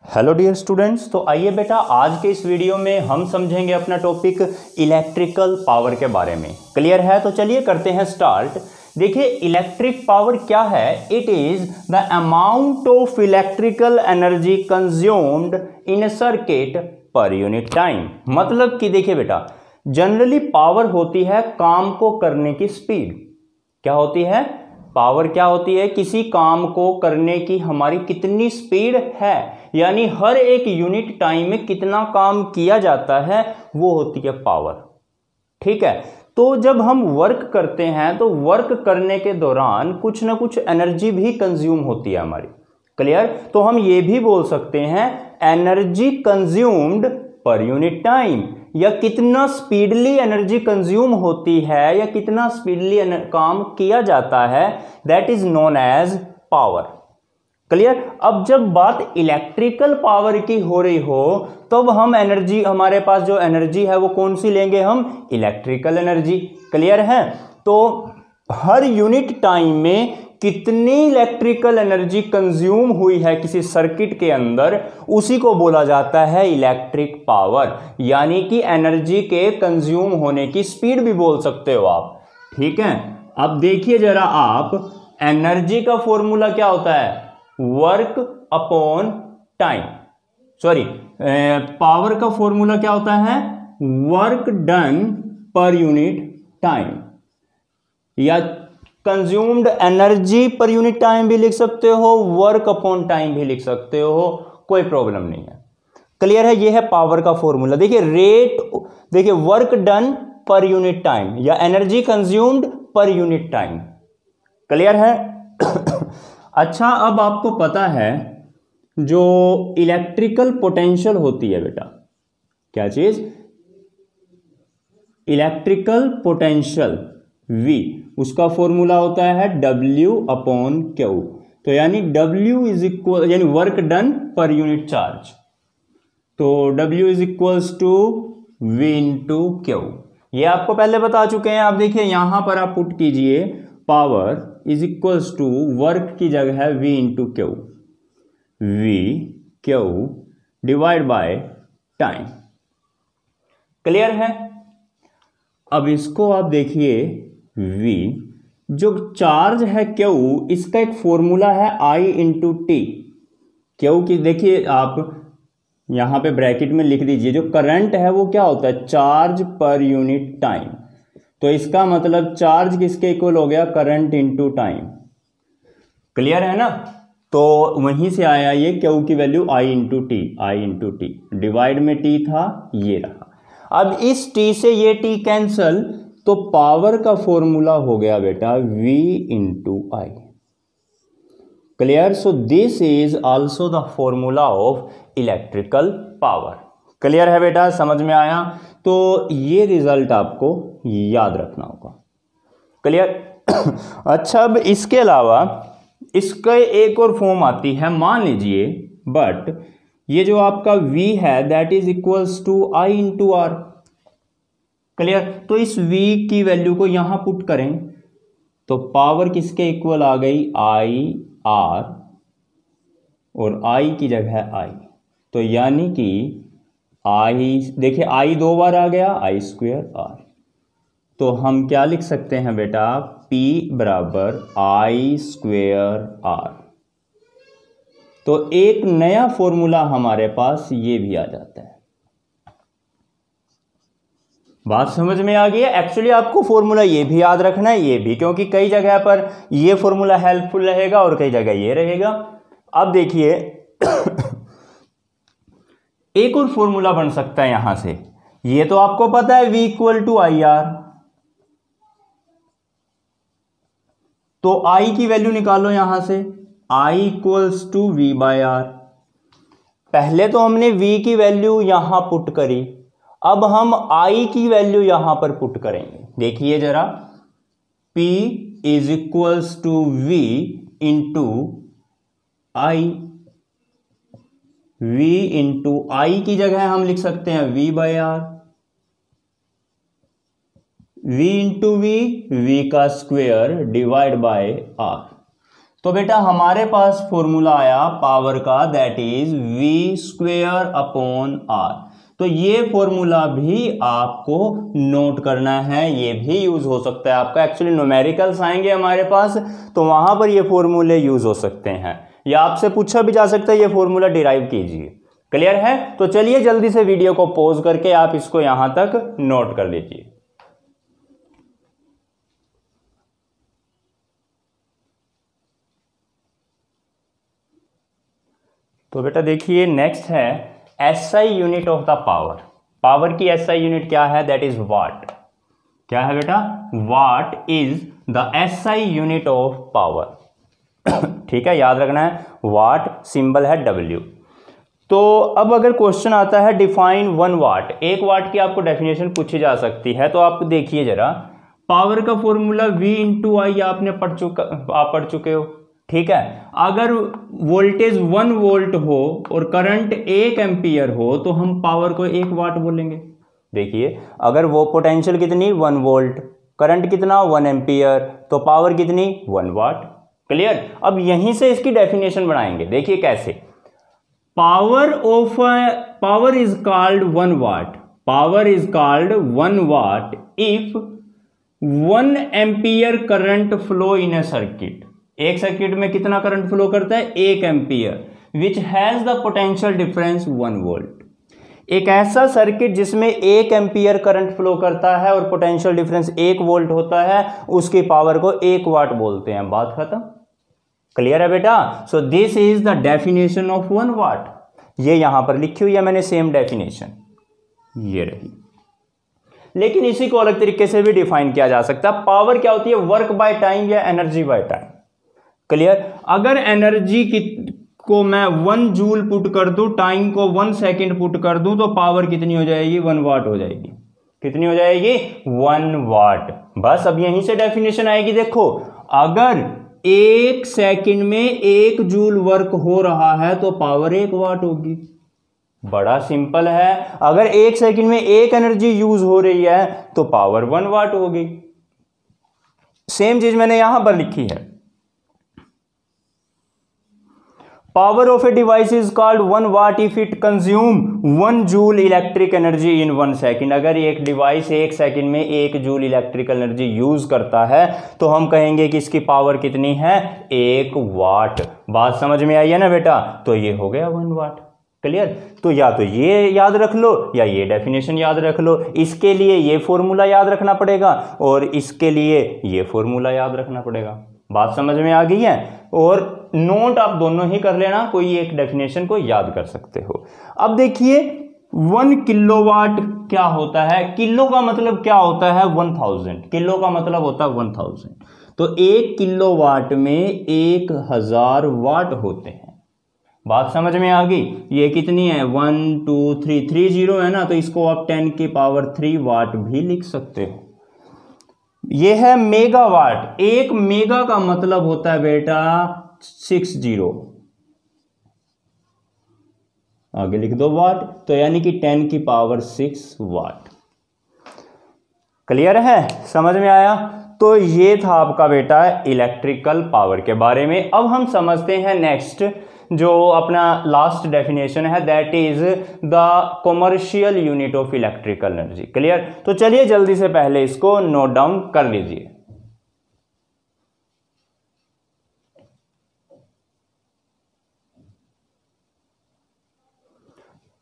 Hello dear students, तो आइए बेटा आज के इस वीडियो में हम समझेंगे अपना टॉपिक इलेक्ट्रिकल पावर के बारे में। क्लियर है? तो चलिए करते हैं स्टार्ट। देखिए इलेक्ट्रिक पावर क्या है। It is the amount of electrical energy consumed in a circuit पर यूनिट टाइम। मतलब कि देखिए बेटा, जनरली पावर होती है काम को करने की स्पीड। क्या होती है? पावर क्या होती है? किसी काम को करने की हमारी कितनी स्पीड है, यानी हर एक यूनिट टाइम में कितना काम किया जाता है, वो होती है पावर। ठीक है, तो जब हम वर्क करते हैं तो वर्क करने के दौरान कुछ ना कुछ एनर्जी भी कंज्यूम होती है हमारी। क्लियर? तो हम ये भी बोल सकते हैं energy consumed per unit time, या कितना स्पीडली एनर्जी कंज्यूम होती है या कितना स्पीडली काम किया जाता है, that is known as power. Clear? अब जब बात इलेक्ट्रिकल पावर की हो रही हो तब हम एनर्जी, हमारे पास जो एनर्जी है वो कौन सी लेंगे? हम इलेक्ट्रिकल एनर्जी। क्लियर है? तो हर यूनिट टाइम में कितनी इलेक्ट्रिकल एनर्जी कंज्यूम हुई है किसी सर्किट के अंदर, उसी को बोला जाता है इलेक्ट्रिक पावर, यानी कि एनर्जी के कंज्यूम होने की स्पीड भी बोल सकते हो आप। ठीक है, अब देखिए जरा आप, एनर्जी का फॉर्मूला क्या होता है? Work upon time. Sorry, power का फॉर्मूला क्या होता है? Work done per unit time, या consumed energy per unit time भी लिख सकते हो, वर्क अपॉन टाइम भी लिख सकते हो, कोई प्रॉब्लम नहीं है। क्लियर है? ये है पावर का फॉर्मूला। देखिए रेट, देखिए work done per unit time या energy consumed per unit time. Clear है? अच्छा, अब आपको पता है जो इलेक्ट्रिकल पोटेंशियल होती है बेटा, क्या चीज? इलेक्ट्रिकल पोटेंशियल V, उसका फॉर्मूला होता है W अपॉन Q। तो यानी W इज इक्वल, यानी work done per unit charge, तो W is equals to V into Q। ये आपको पहले बता चुके हैं। आप देखिए यहां पर आप पुट कीजिए power is equals to work की जगह है V into Q, V Q divide by time. Clear है? अब इसको आप देखिए, V जो चार्ज है Q, इसका एक फॉर्मूला है I इंटू टी। Q की देखिए आप यहां पे ब्रैकेट में लिख दीजिए, जो करंट है वो क्या होता है? चार्ज पर यूनिट टाइम। तो इसका मतलब चार्ज किसके इक्वल हो गया? Current into time. क्लियर है ना? तो वहीं से आया ये Q की value I into T, I into T, divide में T था, ये रहा। अब इस T से ये T कैंसल, तो पावर का फॉर्मूला हो गया बेटा V into I. Clear? So this is also the formula of electrical power. Clear है बेटा? समझ में आया? तो ये रिजल्ट आपको याद रखना होगा। क्लियर? अच्छा, अब इसके अलावा इसका एक और फॉर्म आती है, मान लीजिए, बट ये जो आपका V है that is equals to I into R. Clear? तो इस V की वैल्यू को यहां पुट करें तो पावर किसके इक्वल आ गई? I R, और I की जगह है I, तो यानी कि I, देखिए I दो बार आ गया, I स्क्वेयर R। तो हम क्या लिख सकते हैं बेटा? P बराबर I स्क्वेयर R। तो एक नया फॉर्मूला हमारे पास ये भी आ जाता है। बात समझ में आ गई है? एक्चुअली आपको फॉर्मूला ये भी याद रखना है, ये भी, क्योंकि कई जगह पर ये फॉर्मूला हेल्पफुल रहेगा और कई जगह ये रहेगा। अब देखिए एक और फॉर्मूला बन सकता है यहां से। ये तो आपको पता है V equal to I R, तो I की वैल्यू निकालो यहां से, I equals to V by R. पहले तो हमने V की वैल्यू यहां पुट करी, अब हम I की वैल्यू यहां पर पुट करेंगे। देखिए जरा, P is equals to V into I. V into I की जगह हम लिख सकते हैं V by R. V into V, V का स्क्वेयर डिवाइड बाय R। तो बेटा हमारे पास फॉर्मूला आया पावर का, दैट इज V²/R। तो ये फॉर्मूला भी आपको नोट करना है, ये भी यूज हो सकता है आपका। एक्चुअली न्यूमेरिकल्स आएंगे हमारे पास तो वहां पर ये फॉर्मूले यूज हो सकते हैं, या आपसे पूछा भी जा सकता है ये फॉर्मूला डिराइव कीजिए। क्लियर है? तो चलिए जल्दी से वीडियो को पॉज करके आप इसको यहां तक नोट कर लीजिए। तो बेटा देखिए नेक्स्ट है SI unit of the power. Power की SI यूनिट क्या है? That is what. क्या है बेटा? What is the SI unit of power. ठीक है, याद रखना है, वाट सिंबल है W। तो अब अगर क्वेश्चन आता है डिफाइन 1 वाट, 1 वाट की आपको डेफिनेशन पूछी जा सकती है, तो आप देखिए जरा, पावर का फॉर्मूला V/I आपने पढ़ चुके हो। ठीक है, अगर वोल्टेज 1 वोल्ट हो और करंट 1 एम्पियर हो तो हम पावर को 1 वाट बोलेंगे। देखिए अगर वो पोटेंशियल कितनी 1 वोल्ट, करंट कितना 1 एम्पियर, तो पावर कितनी 1 वाट। क्लियर? अब यहीं से इसकी डेफिनेशन बनाएंगे। देखिए कैसे, power is called 1 watt, power is called 1 watt if 1 ampere current flow in a circuit. एक सर्किट में कितना करंट फ्लो करता है? 1 ampere, which has the potential difference 1 volt. एक ऐसा सर्किट जिसमें 1 एम्पियर करंट फ्लो करता है और पोटेंशियल डिफरेंस 1 वोल्ट होता है, उसकी पावर को 1 वाट बोलते हैं। बात खत्म। क्लियर है बेटा? So this is the definition of 1 वाट। ये यहां पर लिखी हुई है मैंने सेम डेफिनेशन, ये रही। लेकिन इसी को अलग तरीके से भी डिफाइन किया जा सकता है। पावर क्या होती है? वर्क बाय टाइम या एनर्जी बाय टाइम। क्लियर? अगर एनर्जी को मैं 1 जूल पुट कर दूं, टाइम को 1 सेकेंड पुट कर दूं, तो पावर कितनी हो जाएगी? 1 वाट हो जाएगी। कितनी हो जाएगी? 1 वाट। बस अब यहीं से डेफिनेशन आएगी। देखो, अगर 1 सेकेंड में 1 जूल वर्क हो रहा है तो पावर 1 वाट होगी। बड़ा सिंपल है। अगर 1 सेकेंड में 1 एनर्जी यूज हो रही है तो पावर 1 वाट होगी। सेम चीज मैंने यहां पर लिखी है। Power of a device is called 1 watt if it consume 1 joule electric energy in 1 second. अगर एक डिवाइस 1 सेकेंड में 1 जूल इलेक्ट्रिक एनर्जी यूज करता है तो हम कहेंगे कि इसकी पावर कितनी है? 1 वाट। बात समझ में आई है ना बेटा? तो ये हो गया 1 वाट। क्लियर? तो या तो ये याद रख लो या ये डेफिनेशन याद रख लो। इसके लिए ये फॉर्मूला याद रखना पड़ेगा और इसके लिए ये फॉर्मूला याद रखना पड़ेगा। बात समझ में आ गई है? और नोट आप दोनों ही कर लेना, कोई एक डेफिनेशन को याद कर सकते हो। अब देखिए 1 किलोवाट क्या होता है? किलो का मतलब क्या होता है? 1000। किलो का मतलब होता है 1000। तो 1 किलोवाट में 1000 वाट होते हैं। बात समझ में आ गई? ये कितनी है? 1 2 3 3 0 है ना, तो इसको आप 10 की पावर 3 वाट भी लिख सकते हो। ये है मेगावाट। 1 मेगा का मतलब होता है बेटा 60। आगे लिख दो वाट, तो यानी कि 10 की पावर 6 वाट। क्लियर है? समझ में आया? तो ये था आपका बेटा इलेक्ट्रिकल पावर के बारे में। अब हम समझते हैं नेक्स्ट जो अपना लास्ट डेफिनेशन है, that is the commercial unit of electrical energy. Clear? तो चलिए जल्दी से पहले इसको नोट डाउन कर लीजिए।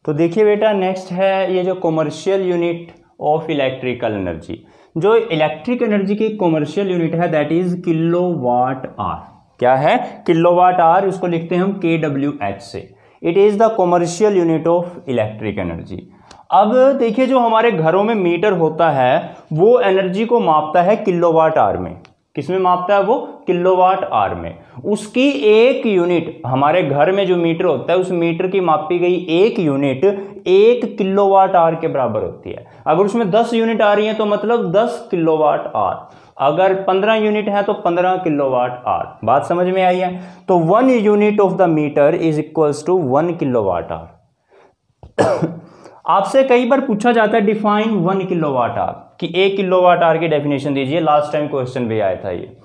तो देखिए बेटा नेक्स्ट है ये जो commercial unit of electrical energy. जो इलेक्ट्रिक एनर्जी की कॉमर्शियल यूनिट है दैट इज किलोवाट आवर। क्या है? Kilowatt hour. इसको लिखते हैं हम kWh से। It is the commercial unit of electric energy. अब देखिए जो हमारे घरों में मीटर होता है वो एनर्जी को मापता है किलोवाट आवर में। किसमें मापता है वो? किलोवाट आवर में। उसकी एक यूनिट, हमारे घर में जो मीटर होता है उस मीटर की मापी गई एक यूनिट 1 किलोवाट आवर के बराबर होती है। अगर उसमें 10 यूनिट आ रही है तो मतलब 10 किलोवाट आवर। अगर 15 यूनिट है तो 15 किलोवाट आवर। बात समझ में आई है? तो 1 unit of the metre is equals to 1 kilowatt hour. आपसे कई बार पूछा जाता है डिफाइन 1 किलोवाट आवर, कि 1 किलोवाट आवर की डेफिनेशन दीजिए। लास्ट टाइम क्वेश्चन भी आया था ये।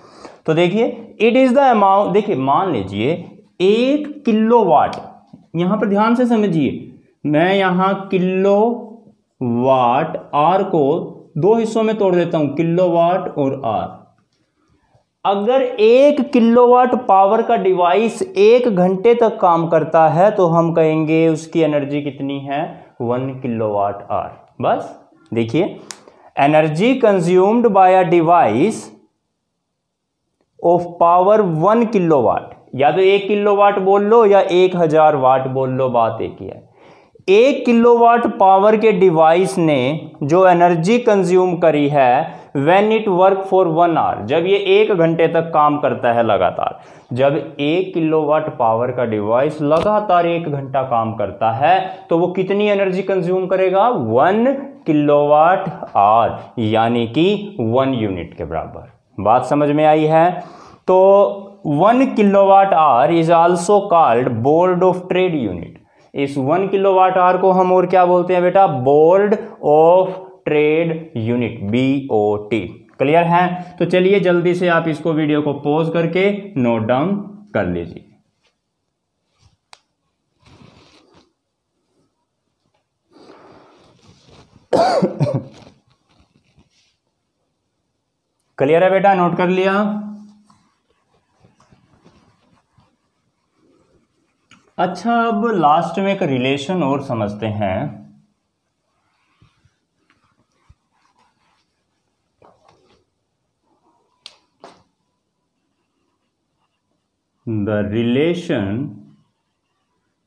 तो देखिए इट इज द अमाउंट, देखिए मान लीजिए 1 किलोवाट, यहां पर ध्यान से समझिए, मैं यहां किलो वाट आर को दो हिस्सों में तोड़ देता हूं, किलोवाट और आर। अगर 1 किलोवाट पावर का डिवाइस 1 घंटे तक काम करता है तो हम कहेंगे उसकी एनर्जी कितनी है, 1 किलोवाट आर। बस देखिए, energy consumed by a device of power 1 kilowatt, या तो 1 किलोवाट बोल लो या 1000 वाट बोल लो, बात एक ही है। 1 किलोवाट पावर के डिवाइस ने जो एनर्जी कंज्यूम करी है when it work for 1 hour, जब ये 1 घंटे तक काम करता है लगातार, जब 1 किलोवाट पावर का डिवाइस लगातार 1 घंटा काम करता है तो वो कितनी एनर्जी कंज्यूम करेगा, 1 किलोवाट आवर, यानी कि 1 यूनिट के बराबर। बात समझ में आई है? तो 1 kilowatt our is also called board of trade unit. इस 1 किलोवाट आवर को हम और क्या बोलते हैं बेटा, board of trade unit, BOT। Clear है? तो चलिए जल्दी से आप इसको वीडियो को पॉज करके नोट डाउन कर लीजिए। क्लियर है बेटा? नोट कर लिया? अच्छा, अब लास्ट में एक रिलेशन और समझते हैं। The relation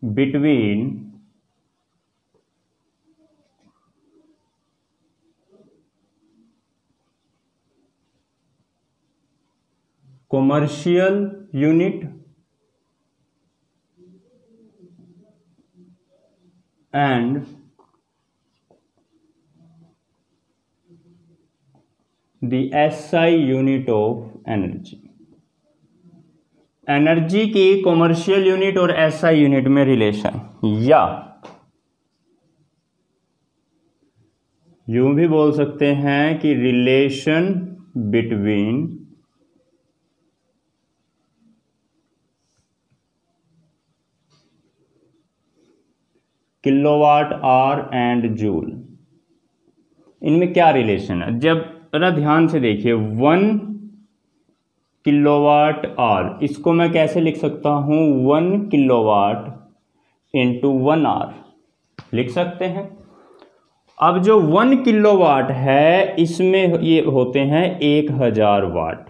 between commercial unit and the SI unit of energy. Energy की कॉमर्शियल यूनिट और SI यूनिट में रिलेशन, या यूं भी बोल सकते हैं कि relation between kilowatt hour and joule. इनमें क्या रिलेशन है? जब जरा ध्यान से देखिए, 1 किलोवाट आवर, इसको मैं कैसे लिख सकता हूं, 1 किलोवाट इंटू 1 आवर लिख सकते हैं। अब जो 1 किलोवाट है इसमें ये होते हैं 1000 वाट,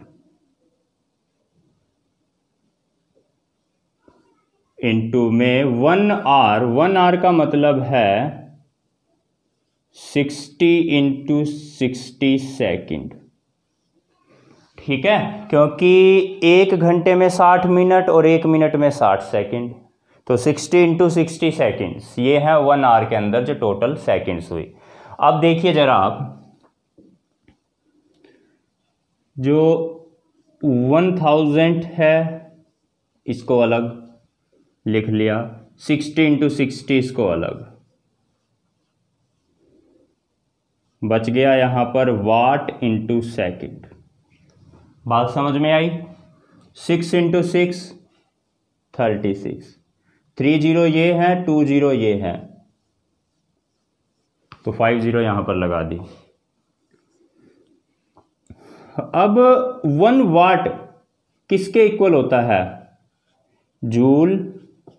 इंटू में 1 आवर का मतलब है 60 इंटू 60 सेकेंड। ठीक है, क्योंकि 1 घंटे में 60 मिनट और 1 मिनट में 60 सेकेंड, तो 60 इंटू 60 सेकेंड्स, ये है 1 आवर के अंदर जो टोटल सेकेंड्स हुई। अब देखिए जरा आप, जो 1000 है इसको अलग लिख लिया, 60 इंटू 60 इसको अलग, बच गया यहां पर वाट इंटू सेकेंड। बात समझ में आई? 6 इंटू 6 36, 30 ये है, 20 ये है, तो 50 यहां पर लगा दी। अब 1 वाट किसके इक्वल होता है, जूल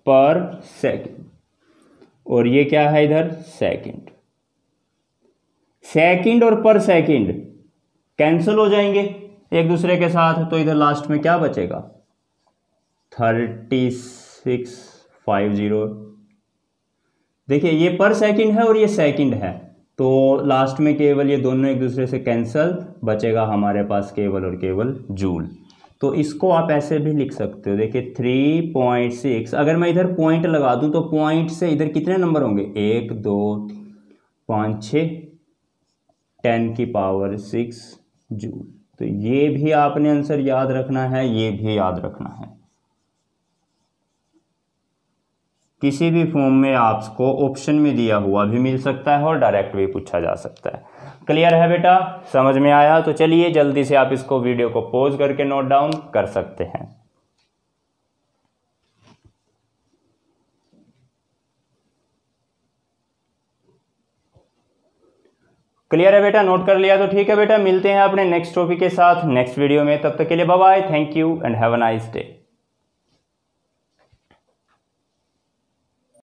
पर सेकेंड, और ये क्या है इधर, सेकेंड। सेकेंड और पर सेकेंड कैंसिल हो जाएंगे एक दूसरे के साथ, तो इधर लास्ट में क्या बचेगा, 3650। देखिए ये पर सेकेंड है और ये सेकेंड है, तो लास्ट में केवल ये दोनों एक दूसरे से कैंसिल, बचेगा हमारे पास केवल और केवल जूल। तो इसको आप ऐसे भी लिख सकते हो, देखिए 3.6, अगर मैं इधर पॉइंट लगा दूं तो पॉइंट से इधर कितने नंबर होंगे, 1 2 5 6, 10 की पावर 6 जूल। तो ये भी आपने आंसर याद रखना है, ये भी याद रखना है। किसी भी फॉर्म में आपको ऑप्शन में दिया हुआ भी मिल सकता है और डायरेक्ट भी पूछा जा सकता है। क्लियर है बेटा, समझ में आया? तो चलिए जल्दी से आप इसको वीडियो को पॉज करके नोट डाउन कर सकते हैं। क्लियर है बेटा, नोट कर लिया तो ठीक है बेटा, मिलते हैं अपने नेक्स्ट टॉपिक के साथ नेक्स्ट वीडियो में। तब तक के लिए bye bye, thank you and have a nice day.